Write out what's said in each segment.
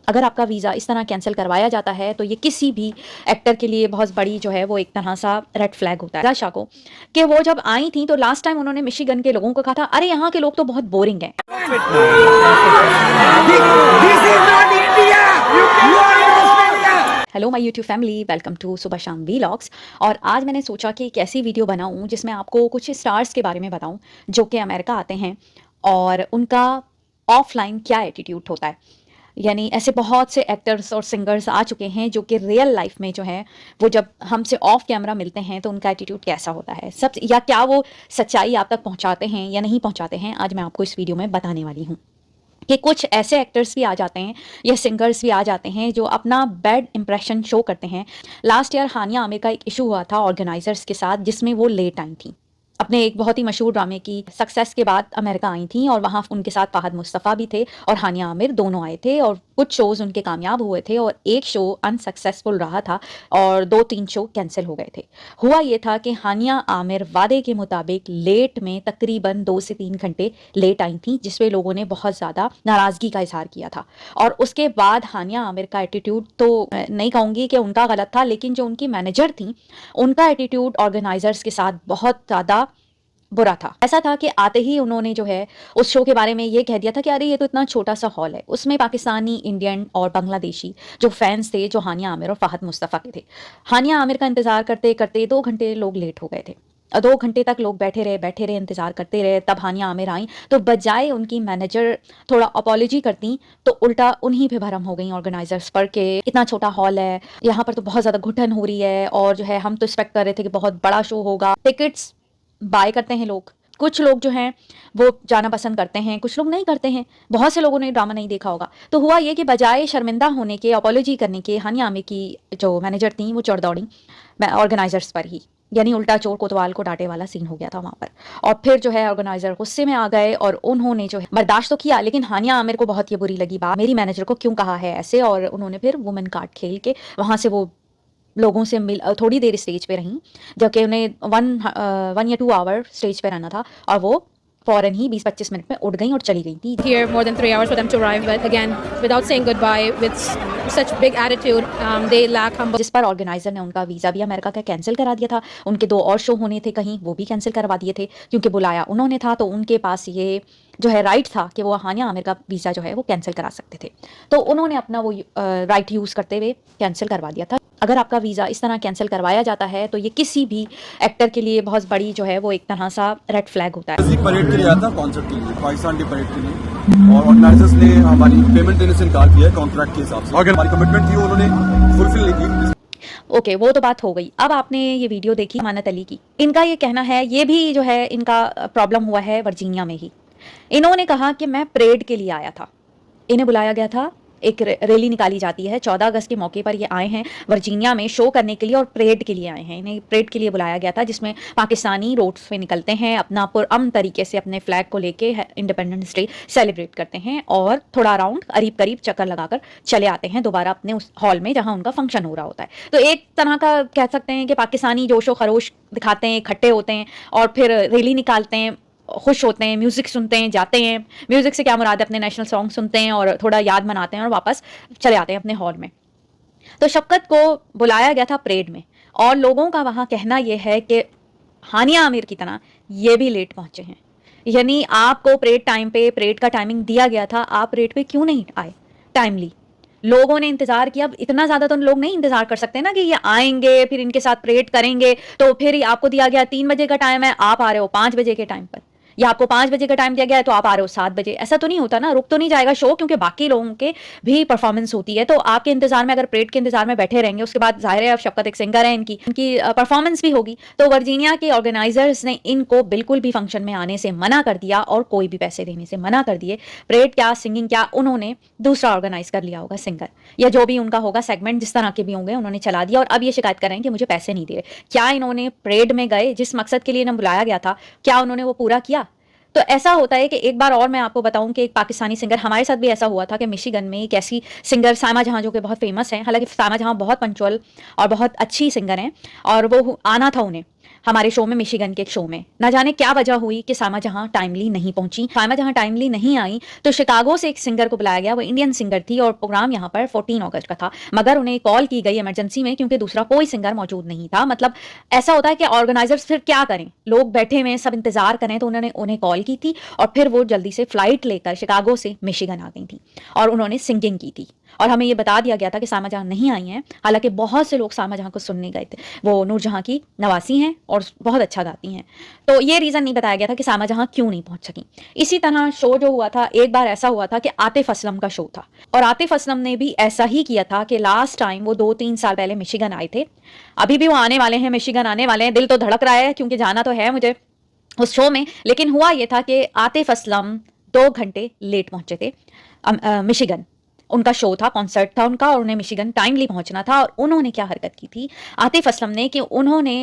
अगर आपका वीज़ा इस तरह कैंसिल करवाया जाता है तो ये किसी भी एक्टर के लिए बहुत बड़ी जो है वो एक तरह सा रेड फ्लैग होता है। आशा को कि वो जब आई थी तो लास्ट टाइम उन्होंने मिशिगन के लोगों को कहा था, अरे यहाँ के लोग तो बहुत बोरिंग हैं। Hello my YouTube family, welcome to Subah Shaam vlogs. और आज मैंने सोचा कि एक ऐसी वीडियो बनाऊं जिसमें आपको कुछ स्टार्स के बारे में बताऊं जो कि अमेरिका आते हैं और उनका ऑफलाइन क्या एटीट्यूड होता है। यानी ऐसे बहुत से एक्टर्स और सिंगर्स आ चुके हैं जो कि रियल लाइफ में जो है वो जब हमसे ऑफ कैमरा मिलते हैं तो उनका एटीट्यूड कैसा होता है, सब या क्या वो सच्चाई आप तक पहुंचाते हैं या नहीं पहुंचाते हैं, आज मैं आपको इस वीडियो में बताने वाली हूँ। कि कुछ ऐसे एक्टर्स भी आ जाते हैं या सिंगर्स भी आ जाते हैं जो अपना बैड इंप्रेशन शो करते हैं। लास्ट ईयर हानिया आमिर का एक इशू हुआ था ऑर्गेनाइजर्स के साथ जिसमें वो लेट आई थी। अपने एक बहुत ही मशहूर ड्रामे की सक्सेस के बाद अमेरिका आई थी और वहाँ उनके साथ फहद मुस्तफ़ा भी थे और हानिया आमिर दोनों आए थे और कुछ शोज़ उनके कामयाब हुए थे और एक शो अनसक्सेसफुल रहा था और 2-3 शो कैंसिल हो गए थे। हुआ ये था कि हानिया आमिर वादे के मुताबिक लेट में तकरीबन 2 से 3 घंटे लेट आई थी, जिसमें लोगों ने बहुत ज़्यादा नाराज़गी का इजहार किया था। और उसके बाद हानिया आमिर का एटीट्यूड तो नहीं कहूँगी कि उनका गलत था, लेकिन जो उनकी मैनेजर थी उनका एटीट्यूड ऑर्गेनाइजर्स के साथ बहुत ज़्यादा बुरा था। ऐसा था कि आते ही उन्होंने जो है उस शो के बारे में ये कह दिया था कि अरे ये तो इतना छोटा सा हॉल है, उसमें पाकिस्तानी, इंडियन और बांग्लादेशी जो फैंस थे जो हानिया आमिर और फहद मुस्तफ़ा के थे। हानिया आमिर का इंतज़ार करते करते 2 घंटे लोग लेट हो गए थे। 2 घंटे तक लोग बैठे रहे इंतज़ार करते रहे। तब हानिया आमिर आई तो बजाय उनकी मैनेजर थोड़ा अपॉलॉजी करती तो उल्टा उन्हीं पे भरम हो गई ऑर्गेनाइजर्स पर कि इतना छोटा हॉल है, यहाँ पर तो बहुत ज़्यादा घुटन हो रही है और जो है हम तो एक्सपेक्ट कर रहे थे कि बहुत बड़ा शो होगा। टिकट्स बाय करते हैं लोग, कुछ लोग जो हैं वो जाना पसंद करते हैं, कुछ लोग नहीं करते हैं। बहुत से लोगों ने ड्रामा नहीं देखा होगा। तो हुआ ये कि बजाय शर्मिंदा होने के, अपॉलॉजी करने के, हानिया आमिर की जो मैनेजर थी वो चढ़ दौड़ी ऑर्गेनाइजर्स पर ही। यानी उल्टा चोर कोतवाल को डांटे वाला सीन हो गया था वहाँ पर। और फिर जो है ऑर्गेनाइजर गुस्से में आ गए और उन्होंने जो है बर्दाश्त तो किया, लेकिन हानिया आमिर को बहुत ये बुरी लगी बात, मेरी मैनेजर को क्यों कहा है ऐसे। और उन्होंने फिर वुमेन कार्ड खेल के वहाँ से वो लोगों से मिल थोड़ी देर स्टेज पे रहीं, जबकि उन्हें 1 या 2 आवर स्टेज पे रहना था और वो फौरन ही 20-25 मिनट में उठ गई और चली गई थी। Here more than 3 hours for them to arrive, but again, without saying goodbye, with such big attitude, they lack humble. जिस पर ऑर्गेनाइजर ने उनका वीज़ा भी अमेरिका का कैंसिल करा दिया था। उनके 2 और शो होने थे कहीं, वो भी कैंसिल करवा दिए थे क्योंकि बुलाया उन्होंने था, तो उनके पास ये जो है राइट था कि वो हानिया आमिर का वीज़ा जो है वो कैंसिल करा सकते थे। तो उन्होंने अपना वो राइट यूज़ करते हुए कैंसिल करवा दिया था। अगर आपका वीज़ा इस तरह कैंसिल करवाया जाता है तो ये किसी भी एक्टर के लिए बहुत बड़ी जो है वो एक तरह सा रेड फ्लैग होता है। परेड के लिए आया था, कॉन्सर्ट के लिए, पाकिस्तान डे परेड के लिए, और ऑर्गेनाइजर्स ने हमारी पेमेंट देने से इनकार किया है कॉन्ट्रैक्ट के हिसाब से। और हमारी कमिटमेंट थी वो उन्होंने फुलफिल नहीं की। ओके, वो तो बात हो गई। अब आपने ये वीडियो देखी अमानत अली की। इनका ये कहना है, ये भी जो है इनका प्रॉब्लम हुआ है वर्जीनिया में ही। इन्होंने कहा कि मैं परेड के लिए आया था, इन्हें बुलाया गया था, एक रैली निकाली जाती है 14 अगस्त के मौके पर। ये आए हैं वर्जीनिया में शो करने के लिए और परेड के लिए आए हैं। इन्हें परेड के लिए बुलाया गया था जिसमें पाकिस्तानी रोड्स पे निकलते हैं, अपना पुरअमन तरीके से अपने फ्लैग को लेके इंडिपेंडेंस डे सेलिब्रेट करते हैं और थोड़ा राउंड करीब करीब चक्कर लगाकर चले आते हैं दोबारा अपने उस हॉल में जहां उनका फंक्शन हो रहा होता है। तो एक तरह का कह सकते हैं कि पाकिस्तानी जोशो खरोश दिखाते हैं, इकट्ठे होते हैं और फिर रैली निकालते हैं, खुश होते हैं, म्यूज़िक सुनते हैं, जाते हैं। म्यूज़िक से क्या मुराद है, अपने नेशनल सॉन्ग सुनते हैं और थोड़ा याद मनाते हैं और वापस चले आते हैं अपने हॉल में। तो शफ़क़त को बुलाया गया था परेड में और लोगों का वहाँ कहना यह है कि हानिया आमिर की तरह ये भी लेट पहुँचे हैं। यानी आपको परेड टाइम पे, परेड का टाइमिंग दिया गया था, आप परेड पे क्यों नहीं आए टाइमली? लोगों ने इंतजार किया। अब इतना ज़्यादा तो लोग नहीं इंतजार कर सकते ना कि ये आएंगे फिर इनके साथ परेड करेंगे। तो फिर आपको दिया गया 3 बजे का टाइम है, आप आ रहे हो 5 बजे के टाइम पर, या आपको 5 बजे का टाइम दिया गया है तो आप आ रहे हो 7 बजे। ऐसा तो नहीं होता ना, रुक तो नहीं जाएगा शो, क्योंकि बाकी लोगों के भी परफॉर्मेंस होती है। तो आपके इंतजार में, अगर परेड के इंतजार में बैठे रहेंगे, उसके बाद जाहिर है अब शफ़क़त एक सिंगर है, इनकी परफॉर्मेंस भी होगी। तो वर्जीनिया के ऑर्गेनाइजर्स ने इनको बिल्कुल भी फंक्शन में आने से मना कर दिया और कोई भी पैसे देने से मना कर दिए। परेड क्या, सिंगिंग क्या, उन्होंने दूसरा ऑर्गेनाइज कर लिया होगा, सिंगर या जो भी उनका होगा सेगमेंट, जिस तरह के भी होंगे उन्होंने चला दिया। और अब ये शिकायत कर रहे हैं कि मुझे पैसे नहीं दे रहे। क्या इन्होंने परेड में गए, जिस मकसद के लिए इन्हें बुलाया गया था, क्या उन्होंने वो पूरा किया? तो ऐसा होता है कि एक बार और मैं आपको बताऊं कि एक पाकिस्तानी सिंगर, हमारे साथ भी ऐसा हुआ था कि मिशिगन में एक ऐसी सिंगर सामा जहां, जो कि बहुत फेमस है, हालांकि सामा जहां बहुत पंचुअल और बहुत अच्छी सिंगर हैं और वो आना था उन्हें, हमारे शो में, मिशिगन के एक शो में। ना जाने क्या वजह हुई कि सामा जहां टाइमली नहीं पहुंची। सामा जहां टाइमली नहीं आई तो शिकागो से एक सिंगर को बुलाया गया, वो इंडियन सिंगर थी और प्रोग्राम यहाँ पर 14 अगस्त का था, मगर उन्हें कॉल की गई इमरजेंसी में क्योंकि दूसरा कोई सिंगर मौजूद नहीं था। मतलब ऐसा होता है कि ऑर्गेनाइजर्स फिर क्या करें, लोग बैठे हुए सब इंतजार करें, तो उन्होंने उन्हें कॉल की थी और फिर वो जल्दी से फ्लाइट लेकर शिकागो से मिशिगन आ गई थी और उन्होंने सिंगिंग की थी। और हमें ये बता दिया गया था कि सामा जहां नहीं आई हैं, हालांकि बहुत से लोग सामा जहां को सुनने गए थे। वो नूरजहां की नवासी हैं और बहुत अच्छा गाती हैं, तो ये रीज़न नहीं बताया गया था कि सामा जहां क्यों नहीं पहुंच सकी। इसी तरह शो जो हुआ था, एक बार ऐसा हुआ था कि आतिफ असलम का शो था और आतिफ असलम ने भी ऐसा ही किया था कि लास्ट टाइम वो 2-3 साल पहले मिशिगन आए थे, अभी भी वो आने वाले हैं, मिशिगन आने वाले हैं। दिल तो धड़क रहा है क्योंकि जाना तो है मुझे उस शो में। लेकिन हुआ ये था कि आतिफ असलम 2 घंटे लेट पहुंचे थे मिशिगन। उनका शो था, कॉन्सर्ट था उनका और उन्हें मिशिगन टाइमली पहुंचना था। और उन्होंने क्या हरकत की थी आतिफ असलम ने कि उन्होंने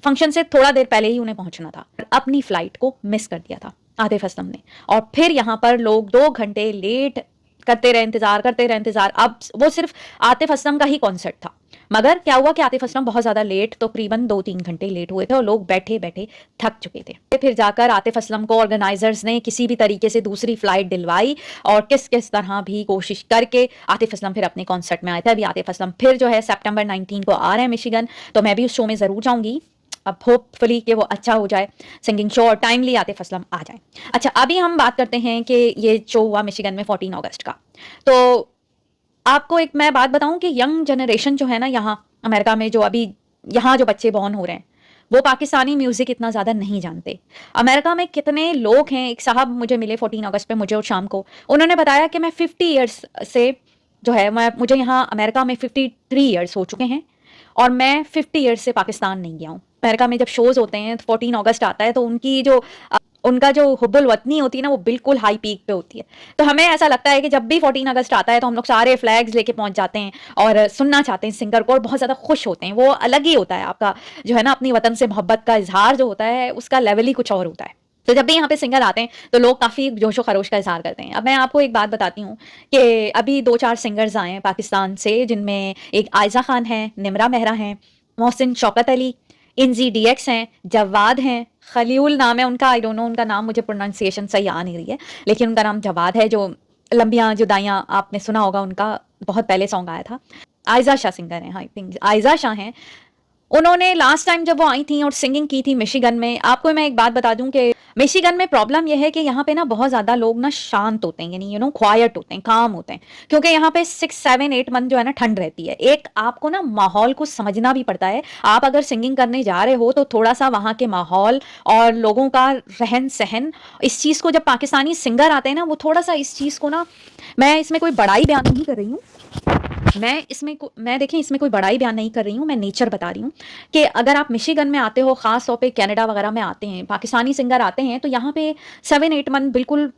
फंक्शन से थोड़ा देर पहले ही उन्हें पहुंचना था, अपनी फ्लाइट को मिस कर दिया था आतिफ असलम ने। और फिर यहाँ पर लोग 2 घंटे लेट करते रहे, इंतजार करते रहे, इंतजार। अब वो सिर्फ आतिफ असलम का ही कॉन्सर्ट था, मगर क्या हुआ कि आतिफ असलम बहुत ज्यादा लेट, तो करीबन 2-3 घंटे लेट हुए थे और लोग बैठे बैठे थक चुके थे। फिर जाकर आतिफ असलम को ऑर्गेनाइजर्स ने किसी भी तरीके से दूसरी फ्लाइट दिलवाई और किस किस तरह भी कोशिश करके आतिफ असलम फिर अपने कॉन्सर्ट में आए थे। अभी आतिफ असलम फिर जो है सितंबर 19 को आ रहे हैं मिशिगन, तो मैं भी उस शो में जरूर जाऊंगी। अब होपफुली कि वो अच्छा हो जाए सिंगिंग शो और टाइमली आतिफ असलम आ जाए। अच्छा, अभी हम बात करते हैं कि ये शो हुआ मिशिगन में 14 अगस्त का। तो आपको एक मैं बात बताऊं कि यंग जनरेशन जो है ना यहाँ अमेरिका में, जो अभी यहाँ जो बच्चे बॉर्न हो रहे हैं, वो पाकिस्तानी म्यूजिक इतना ज़्यादा नहीं जानते। अमेरिका में कितने लोग हैं, एक साहब मुझे मिले 14 अगस्त पे मुझे और शाम को, उन्होंने बताया कि मैं 50 ईयर्स से जो है मुझे यहाँ अमेरिका में 53 ईयर्स हो चुके हैं और मैं 50 ईयर्स से पाकिस्तान नहीं गया हूँ। अमेरिका में जब शोज होते हैं, 14 अगस्त आता है, तो उनका जो हुब्बुल वतनी होती है ना, वो बिल्कुल हाई पीक पे होती है। तो हमें ऐसा लगता है कि जब भी 14 अगस्त आता है तो हम लोग सारे फ्लैग्स लेके पहुंच जाते हैं और सुनना चाहते हैं सिंगर को और बहुत ज़्यादा खुश होते हैं। वो अलग ही होता है आपका जो है ना, अपनी वतन से मोहब्बत का इजहार जो होता है, उसका लेवल ही कुछ और होता है। तो जब भी यहाँ पे सिंगर आते हैं तो लोग काफ़ी जोशो खरोश का इजहार करते हैं। अब मैं आपको एक बात बताती हूँ कि अभी 2-4 सिंगर्स आए हैं पाकिस्तान से, जिनमें एक आयजा खान है, निमरा मेहरा हैं, मोहसिन शौकत अली, इंजी डीएक्स हैं, जवाद हैं, खलील नाम है उनका, आई डोंट नो उनका नाम, मुझे प्रोनाउंसिएशन सही आ नहीं रही है, लेकिन उनका नाम जवाद है। जो लंबियाँ जुदाइयाँ आपने सुना होगा, उनका बहुत पहले सॉन्ग आया था। आयजा शाह सिंगर हैं, आई थिंक आयजा शाह हैं। उन्होंने लास्ट टाइम जब वो आई थी और सिंगिंग की थी मिशिगन में, आपको मैं एक बात बता दूं कि मिशिगन में प्रॉब्लम यह है कि यहाँ पे ना बहुत ज़्यादा लोग ना शांत होते हैं, यानी क्वाइट होते हैं, काम होते हैं, क्योंकि यहाँ पे 6-7-8 मंथ जो है ना ठंड रहती है। एक आपको ना माहौल को समझना भी पड़ता है। आप अगर सिंगिंग करने जा रहे हो तो थोड़ा सा वहाँ के माहौल और लोगों का रहन सहन, इस चीज़ को, जब पाकिस्तानी सिंगर आते हैं ना, वो थोड़ा सा इस चीज़ को ना, मैं इसमें कोई बड़ाई बयान नहीं कर रही हूँ, मैं देखें इसमें कोई बड़ाई बयान नहीं कर रही हूँ, मैं नेचर बता रही हूँ कि अगर आप मिशिगन में आते हो, ख़ास तौर पे कनाडा वगैरह में आते हैं, पाकिस्तानी सिंगर आते हैं, तो यहाँ पे 7-8 मंथ बिल्कुल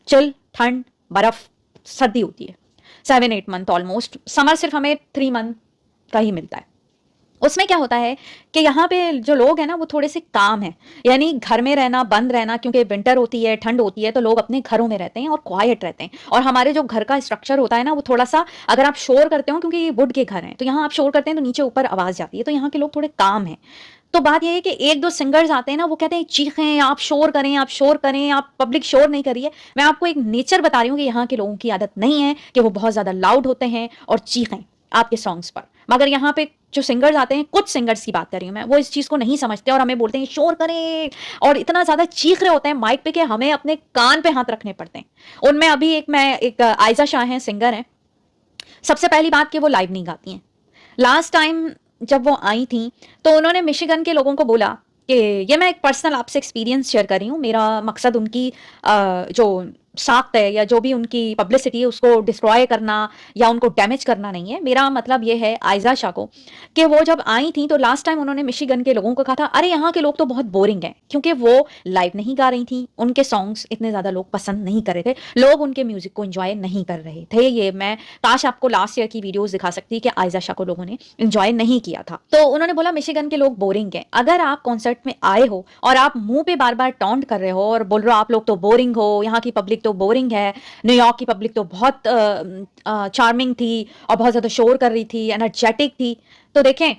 चिल, ठंड, बर्फ़, सर्दी होती है। 7-8 मंथ ऑलमोस्ट। समर सिर्फ हमें 3 मंथ का ही मिलता है। उसमें क्या होता है कि यहाँ पे जो लोग हैं ना, वो थोड़े से काम हैं, यानी घर में रहना, बंद रहना, क्योंकि विंटर होती है, ठंड होती है, तो लोग अपने घरों में रहते हैं और क्वाइट रहते हैं। और हमारे जो घर का स्ट्रक्चर होता है ना, वो थोड़ा सा, अगर आप शोर करते हो, क्योंकि ये वुड के घर हैं, तो यहाँ आप शोर करते हैं तो नीचे ऊपर आवाज़ जाती है, तो यहाँ के लोग थोड़े काम हैं। तो बात यह है कि 1-2 सिंगर्स आते हैं ना, वो कहते हैं चीखें, आप शोर करें, आप शोर करें, आप पब्लिक शोर नहीं करिए। मैं आपको एक नेचर बता रही हूँ कि यहाँ के लोगों की आदत नहीं है कि वो बहुत ज़्यादा लाउड होते हैं और चीखें आपके सॉन्ग्स पर। मगर यहाँ पे जो सिंगर्स आते हैं, कुछ सिंगर्स की बात कर रही हूँ मैं, वो इस चीज़ को नहीं समझते और हमें बोलते हैं शोर करें, और इतना ज़्यादा चीख रहे होते हैं माइक पे कि हमें अपने कान पे हाथ रखने पड़ते हैं। उनमें अभी एक आयजा शाह हैं, सिंगर हैं। सबसे पहली बात कि वो लाइव नहीं गाती हैं। लास्ट टाइम जब वो आई थी तो उन्होंने मिशिगन के लोगों को बोला कि, ये मैं एक पर्सनल आपसे एक्सपीरियंस शेयर कर रही हूँ, मेरा मकसद उनकी जो साख्त है या जो भी उनकी पब्लिसिटी है उसको डिस्ट्रॉय करना या उनको डैमेज करना नहीं है। मेरा मतलब ये है आयजा शाह को कि वो जब आई थी तो लास्ट टाइम उन्होंने मिशिगन के लोगों को कहा था, अरे यहाँ के लोग तो बहुत बोरिंग हैं, क्योंकि वो लाइव नहीं गा रही थी, उनके सॉन्ग्स इतने ज़्यादा लोग पसंद नहीं कर रहे थे, लोग उनके म्यूज़िक को इन्जॉय नहीं कर रहे थे। ये मैं काश आपको लास्ट ईयर की वीडियोज़ दिखा सकती कि आयजा शाह को लोगों ने इन्जॉय नहीं किया था। तो उन्होंने बोला मिशिगन के लोग बोरिंग हैं। अगर आप कॉन्सर्ट में आए हो और आप मुँह पे बार बार टॉन्ट कर रहे हो और बोल रहे हो आप लोग तो बोरिंग हो, यहाँ की पब्लिक तो बोरिंग है, न्यूयॉर्क की पब्लिक तो बहुत चार्मिंग थी और बहुत ज़्यादा शोर कर रही थी, एनर्जेटिक थी, तो देखें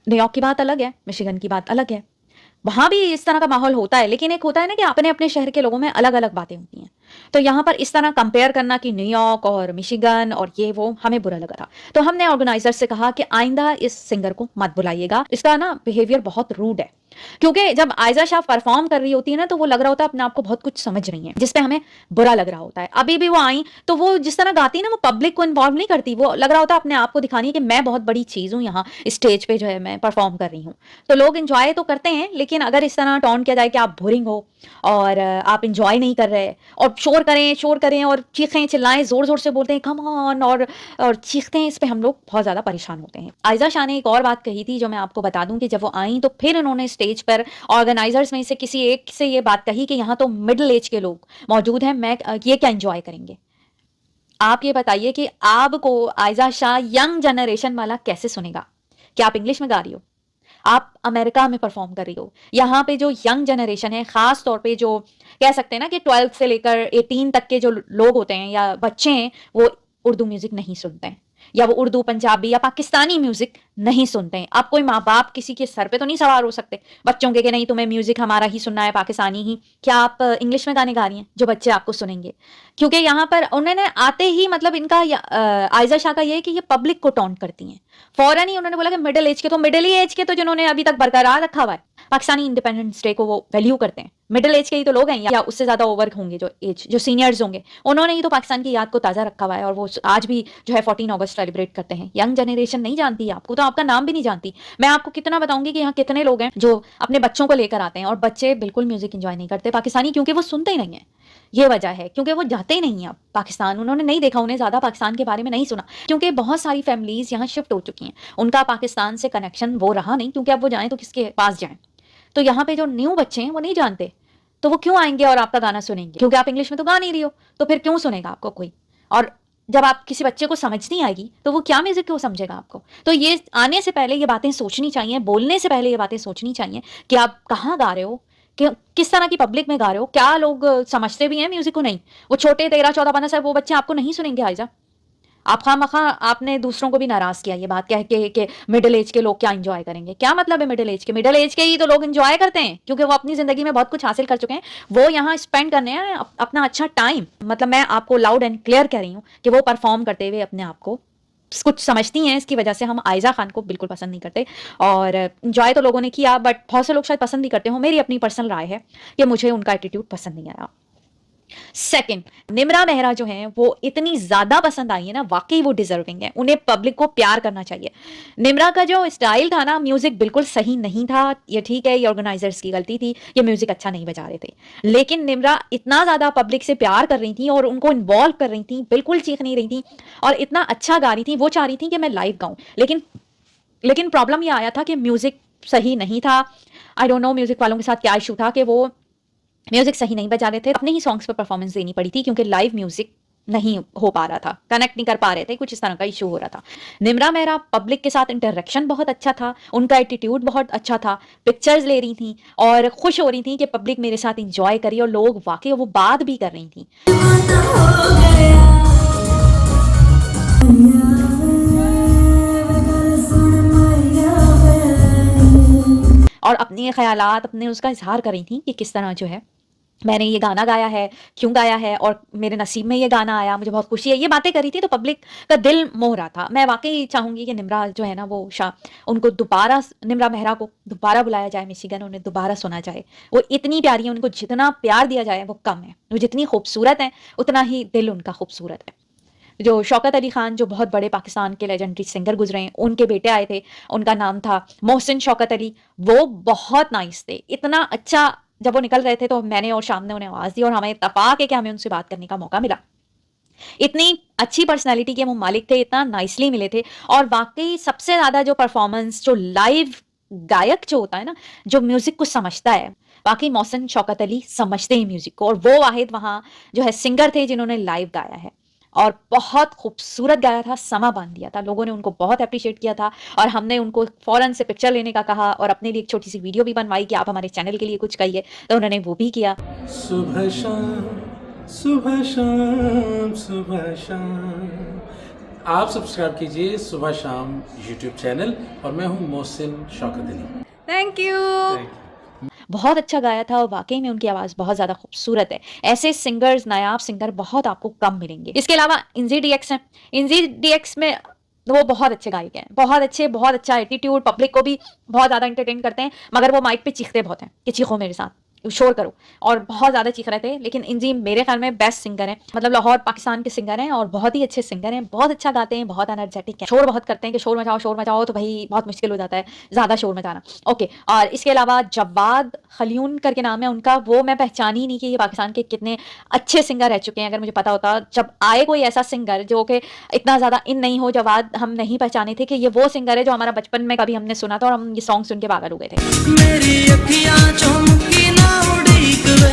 न्यूयॉर्क की बात अलग है, मिशिगन की बात अलग है। वहाँ भी इस तरह का माहौल होता है, लेकिन एक होता है ना कि अपने-अपने शहर के लोगों में अलग-अलग बातें होती हैं। तो यहाँ पर इस तरह कंपेयर करना कि न्यूयॉर्क और मिशिगन और ये वो, हमें बुरा लगा था। तो हमने ऑर्गेनाइज़र से कहा कि आइंदा इस सिंगर को मत बुलाइएगा, इसका ना बिहेवियर बहुत रूड है। क्योंकि जब आयज़ा शाह परफ़ॉर्म कर रही होती है ना, तो वो लग रहा होता है अपने आप को बहुत कुछ समझ रही हैं, जिस पे हमें बुरा लग रहा होता है। अभी भी वो आई, तो वो जिस तरह गाती है ना, वो पब्लिक को इन्वॉल्व नहीं करती, वो लग रहा होता है अपने आप को दिखानी है कि मैं बहुत बड़ी चीज़ हूँ यहाँ, स्टेज पे जो है मैं परफ़ॉर्म कर रही हूँ। तो लोग एन्जॉय तो करते हैं, लेकिन अगर इस तरह टॉन्ट किया जाए कि आप बोरिंग हो और आप एन्जॉय नहीं कर रहे और शोर करें और चीखें, चिल्लाएँ, ज़ोर-ज़ोर से बोलते हैं कम ऑन और चीखते हैं, इस पे हम लोग बहुत ज़्यादा परेशान होते हैं। आयज़ा शाह ने एक और बात कही थी जो मैं आपको बता दूँ कि जब वो आईं तो फिर उन्होंने स्टेज पर ऑर्गेनाइज़र्स में से किसी एक से ये बात कही कि यहाँ तो मिडल एज के लोग मौजूद हैं, ये क्या एन्जॉय करेंगे? आप ये बताइए कि आपको आयज़ा शाह यंग जनरेशन वाला कैसे सुनेगा? क्या आप इंग्लिश में गा रही हो? आप अमेरिका में परफॉर्म कर रही हो। यहाँ पे जो यंग जनरेशन है, खास तौर पे जो कह सकते हैं ना कि 12 से लेकर 18 तक के जो लोग होते हैं या बच्चे हैं, वो उर्दू म्यूजिक नहीं सुनते हैं, या वो उर्दू, पंजाबी या पाकिस्तानी म्यूजिक नहीं सुनते हैं। अब कोई माँ बाप किसी के सर पे तो नहीं सवार हो सकते बच्चों के कि नहीं तुम्हें म्यूजिक हमारा ही सुनना है, पाकिस्तानी ही। क्या आप इंग्लिश में गाने गा रही हैं जो बच्चे आपको सुनेंगे? क्योंकि यहाँ पर उन्होंने आते ही मतलब इनका आयज़ा शाह का ये है कि ये पब्लिक को टॉन्ट करती हैं। फौरन ही उन्होंने बोला कि मिडिल एज के, तो मिडिल ही एज के तो जिन्होंने अभी तक बरकरार रखा हुआ है पाकिस्तानी इंडिपेंडेंस डे को, वो वैल्यू करते हैं। मिडिल एज के ही तो लोग हैं, या उससे ज्यादा ओवर होंगे जो एज, जो सीनियर्स होंगे, उन्होंने ही तो पाकिस्तान की याद को ताजा रखा हुआ है और वो आज भी जो है 14 अगस्त सेलिब्रेट करते हैं। यंग जनरेशन नहीं जानती है आपको, तो आपका नाम भी नहीं जानती। मैं आपको कितना बताऊंगी कि यहाँ कितने लोग हैं जो अपने बच्चों को लेकर आते हैं और बच्चे बिल्कुल म्यूजिक एंजॉय नहीं करते पाकिस्तानी, क्योंकि वो सुनते ही नहीं है। ये वजह है, क्योंकि वो जाते ही नहीं है अब पाकिस्तान, उन्होंने नहीं देखा, उन्हें ज्यादा पाकिस्तान के बारे में नहीं सुना, क्योंकि बहुत सारी फैमिलीज यहाँ शिफ्ट हो चुकी हैं, उनका पाकिस्तान से कनेक्शन वो रहा नहीं, क्योंकि अब वो जाएं तो किसके पास जाएं। तो यहाँ पे जो न्यू बच्चे हैं वो नहीं जानते, तो वो क्यों आएंगे और आपका गाना सुनेंगे? क्योंकि आप इंग्लिश में तो गा नहीं रही हो, तो फिर क्यों सुनेगा आपको कोई? और जब आप किसी बच्चे को समझ नहीं आएगी तो वो क्या म्यूजिक क्यों समझेगा आपको? तो ये आने से पहले ये बातें सोचनी चाहिए, बोलने से पहले ये बातें सोचनी चाहिए कि आप कहाँ गा रहे हो, कि किस तरह की पब्लिक में गा रहे हो, क्या लोग समझते भी हैं म्यूजिक को? नहीं, वो छोटे 13, 14, 15 साल वो बच्चे आपको नहीं सुनेंगे। आयजा, आप खामखा आपने दूसरों को भी नाराज किया ये बात कह के कि मिडिल एज के लोग क्या एंजॉय करेंगे। क्या मतलब है मिडिल एज के? मिडिल एज के ही तो लोग एंजॉय करते हैं, क्योंकि वो अपनी जिंदगी में बहुत कुछ हासिल कर चुके हैं, वो यहाँ स्पेंड करने हैं अपना अच्छा टाइम। मतलब मैं आपको लाउड एंड क्लियर कह रही हूँ कि वो परफॉर्म करते हुए अपने आप को कुछ समझती हैं, इसकी वजह से हम आयजा खान को बिल्कुल पसंद नहीं करते। और एंजॉय तो लोगों ने किया, बट बहुत से लोग शायद पसंद नहीं करते हो। मेरी अपनी पर्सनल राय है कि मुझे उनका एटीट्यूड पसंद नहीं आया। सेकंड, निम्रा मेहरा जो है वो इतनी ज्यादा पसंद आई है ना, वाकई वो डिजर्विंग है, उन्हें पब्लिक को प्यार करना चाहिए। निम्रा का जो स्टाइल था ना, म्यूजिक बिल्कुल सही नहीं था, ये ठीक है, ये ऑर्गेनाइजर्स की गलती थी, ये म्यूजिक अच्छा नहीं बजा रहे थे, लेकिन निम्रा इतना ज्यादा पब्लिक से प्यार कर रही थी और उनको इन्वॉल्व कर रही थी, बिल्कुल चीख नहीं रही थी और इतना अच्छा गा रही थी। वो चाह रही थी कि मैं लाइव गाऊं, लेकिन प्रॉब्लम ये आया था कि म्यूजिक सही नहीं था। आई डोंट नो म्यूजिक वालों के साथ क्या इशू था कि वो म्यूजिक सही नहीं बजा रहे थे, अपने ही सॉन्ग्स पर परफॉर्मेंस देनी पड़ी थी, क्योंकि लाइव म्यूजिक नहीं हो पा रहा था, कनेक्ट नहीं कर पा रहे थे, कुछ इस तरह का इशू हो रहा था। निम्रा मेहरा पब्लिक के साथ इंटरेक्शन बहुत अच्छा था, उनका एटीट्यूड बहुत अच्छा था, पिक्चर्स ले रही थी और खुश हो रही थी कि पब्लिक मेरे साथ इंजॉय करी, और लोग वाकई वो बात भी कर रही थी। और अपने ख्यालात, अपने उसका इजहार कर रही थी कि किस तरह जो है मैंने ये गाना गाया है, क्यों गाया है और मेरे नसीब में ये गाना आया, मुझे बहुत खुशी है, ये बातें करी थी। तो पब्लिक का दिल मोह रहा था। मैं वाकई चाहूंगी कि निम्रा जो है ना वो उनको दोबारा, निम्रा मेहरा को दोबारा बुलाया जाए मिशिगन, उन्हें दोबारा सुना जाए। वो इतनी प्यारी है, उनको जितना प्यार दिया जाए वो कम है। वो जितनी खूबसूरत है उतना ही दिल उनका खूबसूरत है। जो शौकत अली खान, जो बहुत बड़े पाकिस्तान के लेजेंडरी सिंगर गुजरे हैं, उनके बेटे आए थे, उनका नाम था मोहसिन शौकत अली, वो बहुत नाइस थे, इतना अच्छा। जब वो निकल रहे थे तो मैंने और शाम ने उन्हें आवाज दी और हमें इत्तेफाक है कि हमें उनसे बात करने का मौका मिला। इतनी अच्छी पर्सनालिटी के वो मालिक थे, इतना नाइसली मिले थे। और वाकई सबसे ज्यादा जो परफॉर्मेंस, जो लाइव गायक जो होता है ना, जो म्यूजिक को समझता है, वाकई मोहसिन शौकत अली समझते हैं म्यूजिक को, और वो वाहिद वहां जो है सिंगर थे जिन्होंने लाइव गाया है और बहुत खूबसूरत गाया था, समा बांध दिया था। लोगों ने उनको बहुत अप्रिशिएट किया था और हमने उनको फौरन से पिक्चर लेने का कहा और अपने लिए एक छोटी सी वीडियो भी बनवाई कि आप हमारे चैनल के लिए कुछ कहिए, तो उन्होंने वो भी किया। सुबह शाम सुबह शाम सुबह शाम आप सब्सक्राइब कीजिए सुबह शाम यूट्यूब चैनल और मैं हूं मोहसिन शौकत अली। Thank you. बहुत अच्छा गाया था और वाकई में उनकी आवाज़ बहुत ज़्यादा खूबसूरत है। ऐसे सिंगर्स, नायाब सिंगर बहुत आपको कम मिलेंगे। इसके अलावा इंजी डीएक्स हैं। इंजी डीएक्स में वो बहुत अच्छे गायक हैं, बहुत अच्छे, बहुत अच्छा एटीट्यूड, पब्लिक को भी बहुत ज़्यादा एंटरटेन करते हैं, मगर वो माइक पे चीखते बहुत हैं कि चीखो मेरे साथ, शोर करो, और बहुत ज़्यादा चीख रहे थे। लेकिन इंजी मेरे ख्याल में बेस्ट सिंगर हैं, मतलब लाहौर पाकिस्तान के सिंगर हैं और बहुत ही अच्छे सिंगर हैं, बहुत अच्छा गाते हैं, बहुत एनर्जेटिक हैं। शोर बहुत करते हैं कि शोर मचाओ तो भाई बहुत मुश्किल हो जाता है ज़्यादा शोर मचाना। ओके, और इसके अलावा जवाद खलियून करके नाम है उनका, वो मैं पहचान ही नहीं कि ये पाकिस्तान के कितने अच्छे सिंगर रह चुके हैं। अगर मुझे पता होता, जब आए कोई ऐसा सिंगर जो कि इतना ज़्यादा इन नहीं हो, जवाद हम नहीं पहचाने थे कि ये वो सिंगर है जो हमारा बचपन में कभी हमने सुना था और हम ये सॉन्ग सुन के पागल हो गए थे। मेरी अखियां चौंकी ना उड़ीक वे,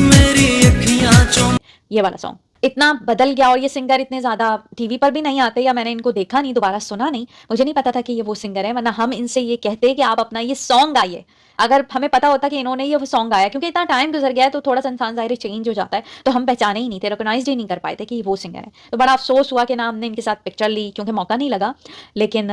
मेरी अखियां चौंकी। ये वाला सॉन्ग इतना बदल गया और ये सिंगर इतने ज़्यादा टीवी पर भी नहीं आते, या मैंने इनको देखा नहीं, दोबारा सुना नहीं, मुझे नहीं पता था कि ये वो सिंगर है। वरना हम इनसे ये कहते कि आप अपना ये सॉन्ग गाइए। अगर हमें पता होता कि इन्होंने ये वो सॉन्ग गाया, क्योंकि इतना टाइम गुजर गया है तो थोड़ा सा इंसान ज़ाहिर चेंज हो जाता है, तो हम पहचाने ही नहीं थे, रिकॉग्नाइज ही नहीं कर पाए थे कि ये वो सिंगर है। तो बड़ा अफसोस हुआ कि ना हमने इनके साथ पिक्चर ली, क्योंकि मौका नहीं लगा। लेकिन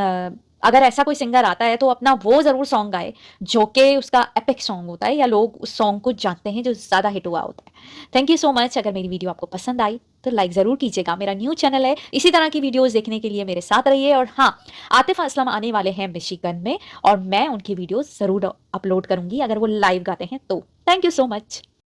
अगर ऐसा कोई सिंगर आता है तो अपना वो ज़रूर सॉन्ग गाए जो कि उसका एपिक सॉन्ग होता है, या लोग उस सॉन्ग को जानते हैं जो ज़्यादा हिट हुआ होता है। Thank you so much. अगर मेरी वीडियो आपको पसंद आई तो लाइक ज़रूर कीजिएगा। मेरा न्यू चैनल है, इसी तरह की वीडियोस देखने के लिए मेरे साथ रहिए। और हाँ, आतिफ असलम आने वाले हैं मिशिगन में और मैं उनकी वीडियोस ज़रूर अपलोड करूँगी अगर वो लाइव गाते हैं तो। Thank you so much.